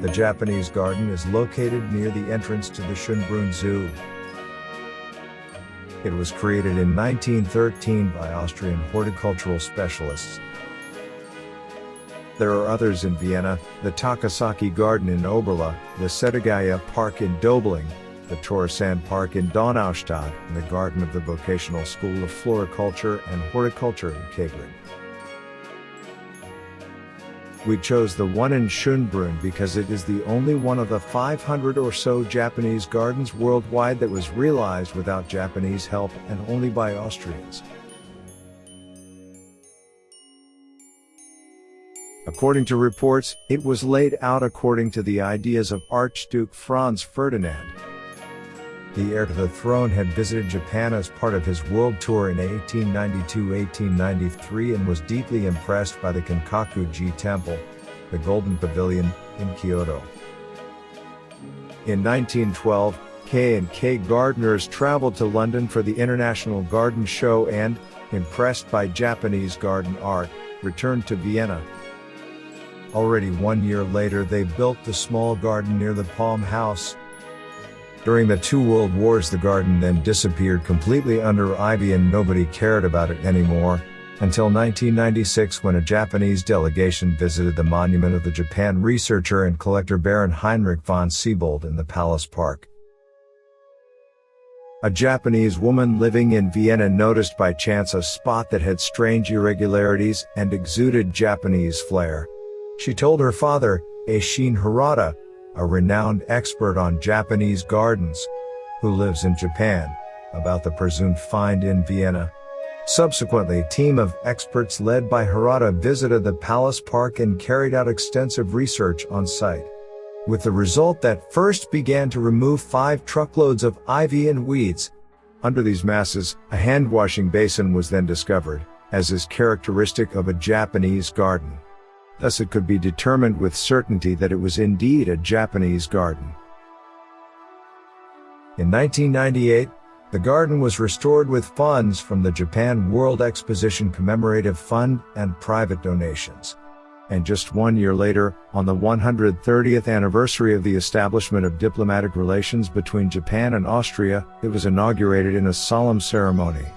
The Japanese garden is located near the entrance to the Schönbrunn Zoo. It was created in 1913 by Austrian horticultural specialists. There are others in Vienna, the Takasaki Garden in Oberla, the Setagaya Park in Dobling, the Torresand Park in Donaustadt, and the Garden of the Vocational School of Floriculture and Horticulture in Kagrin. We chose the one in Schönbrunn because it is the only one of the 500 or so Japanese gardens worldwide that was realized without Japanese help and only by Austrians. According to reports, it was laid out according to the ideas of Archduke Franz Ferdinand. The heir to the throne had visited Japan as part of his world tour in 1892-1893 and was deeply impressed by the Kinkaku-ji Temple, the Golden Pavilion, in Kyoto. In 1912, K&K gardeners traveled to London for the International Garden Show and, impressed by Japanese garden art, returned to Vienna. Already 1 year later they built the small garden near the Palm House. During the two world wars the garden then disappeared completely under ivy and nobody cared about it anymore, until 1996 when a Japanese delegation visited the monument of the Japan researcher and collector Baron Heinrich von Siebold in the Palace Park. A Japanese woman living in Vienna noticed by chance a spot that had strange irregularities and exuded Japanese flair. She told her father, Eishin Harada, a renowned expert on Japanese gardens, who lives in Japan, about the presumed find in Vienna. Subsequently, a team of experts led by Harada visited the Palace Park and carried out extensive research on site, with the result that first began to remove 5 truckloads of ivy and weeds. Under these masses, a hand-washing basin was then discovered, as is characteristic of a Japanese garden. Thus it could be determined with certainty that it was indeed a Japanese garden. In 1998, the garden was restored with funds from the Japan World Exposition Commemorative Fund and private donations. And just 1 year later, on the 130th anniversary of the establishment of diplomatic relations between Japan and Austria, it was inaugurated in a solemn ceremony.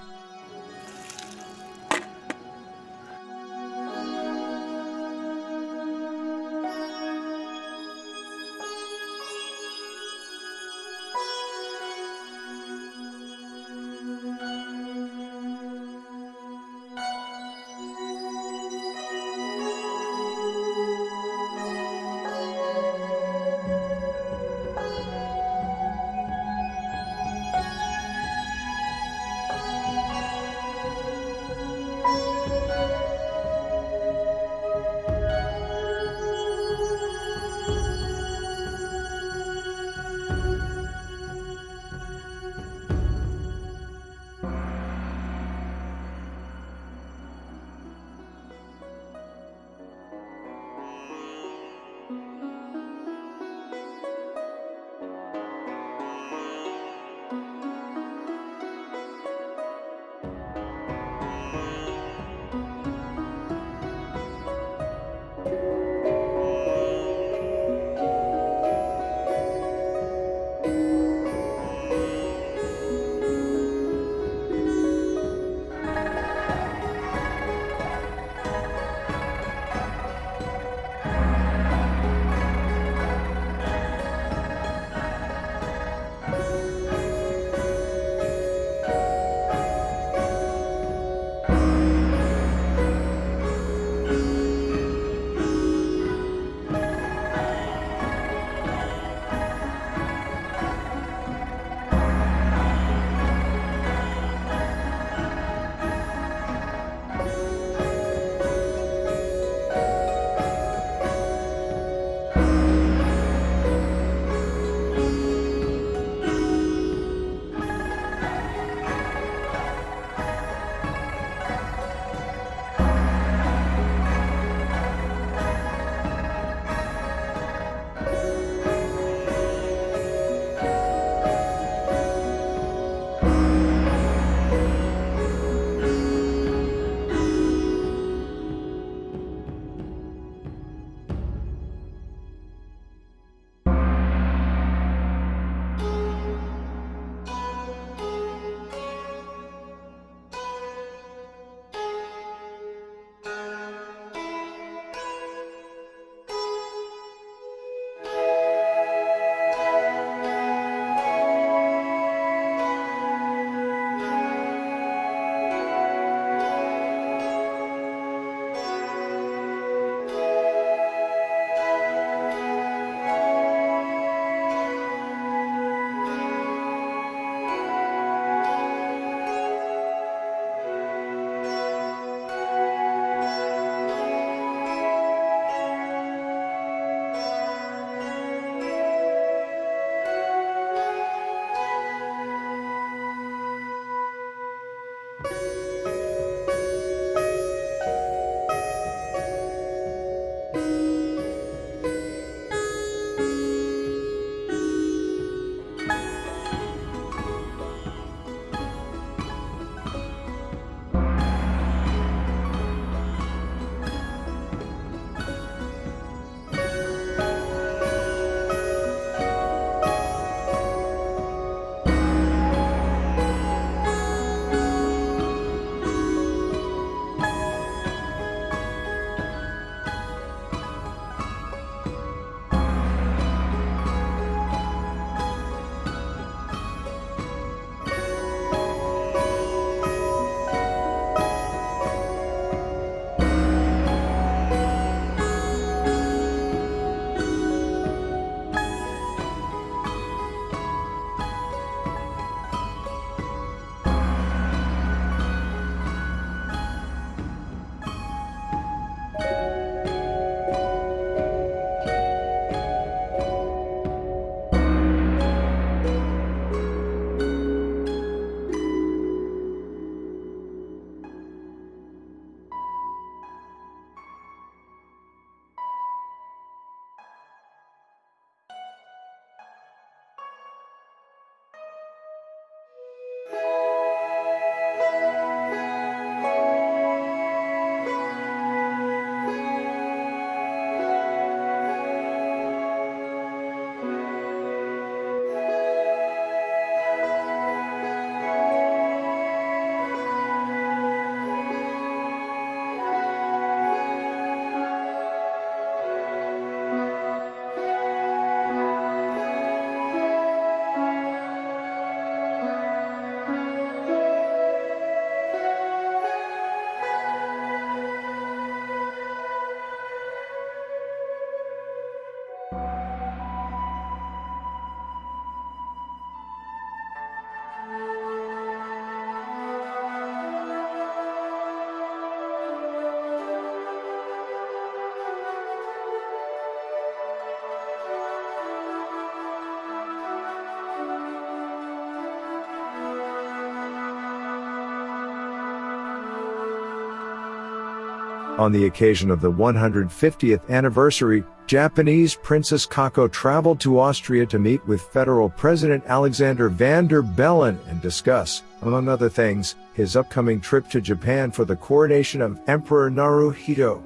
On the occasion of the 150th anniversary, Japanese Princess Kako traveled to Austria to meet with Federal President Alexander van der Bellen and discuss, among other things, his upcoming trip to Japan for the coronation of Emperor Naruhito.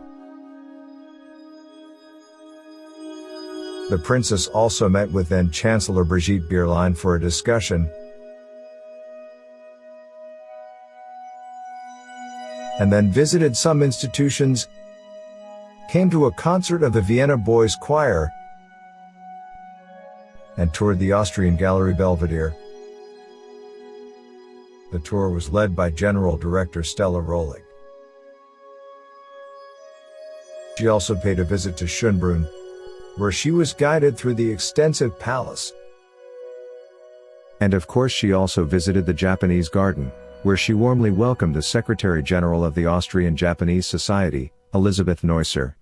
The princess also met with then-Chancellor Brigitte Bierlein for a discussion, and then visited some institutions, came to a concert of the Vienna Boys Choir, and toured the Austrian Gallery Belvedere. The tour was led by General Director Stella Rolig. She also paid a visit to Schönbrunn, where she was guided through the extensive palace. And of course she also visited the Japanese garden, where she warmly welcomed the Secretary General of the Austrian Japanese Society, Elisabeth Neusser.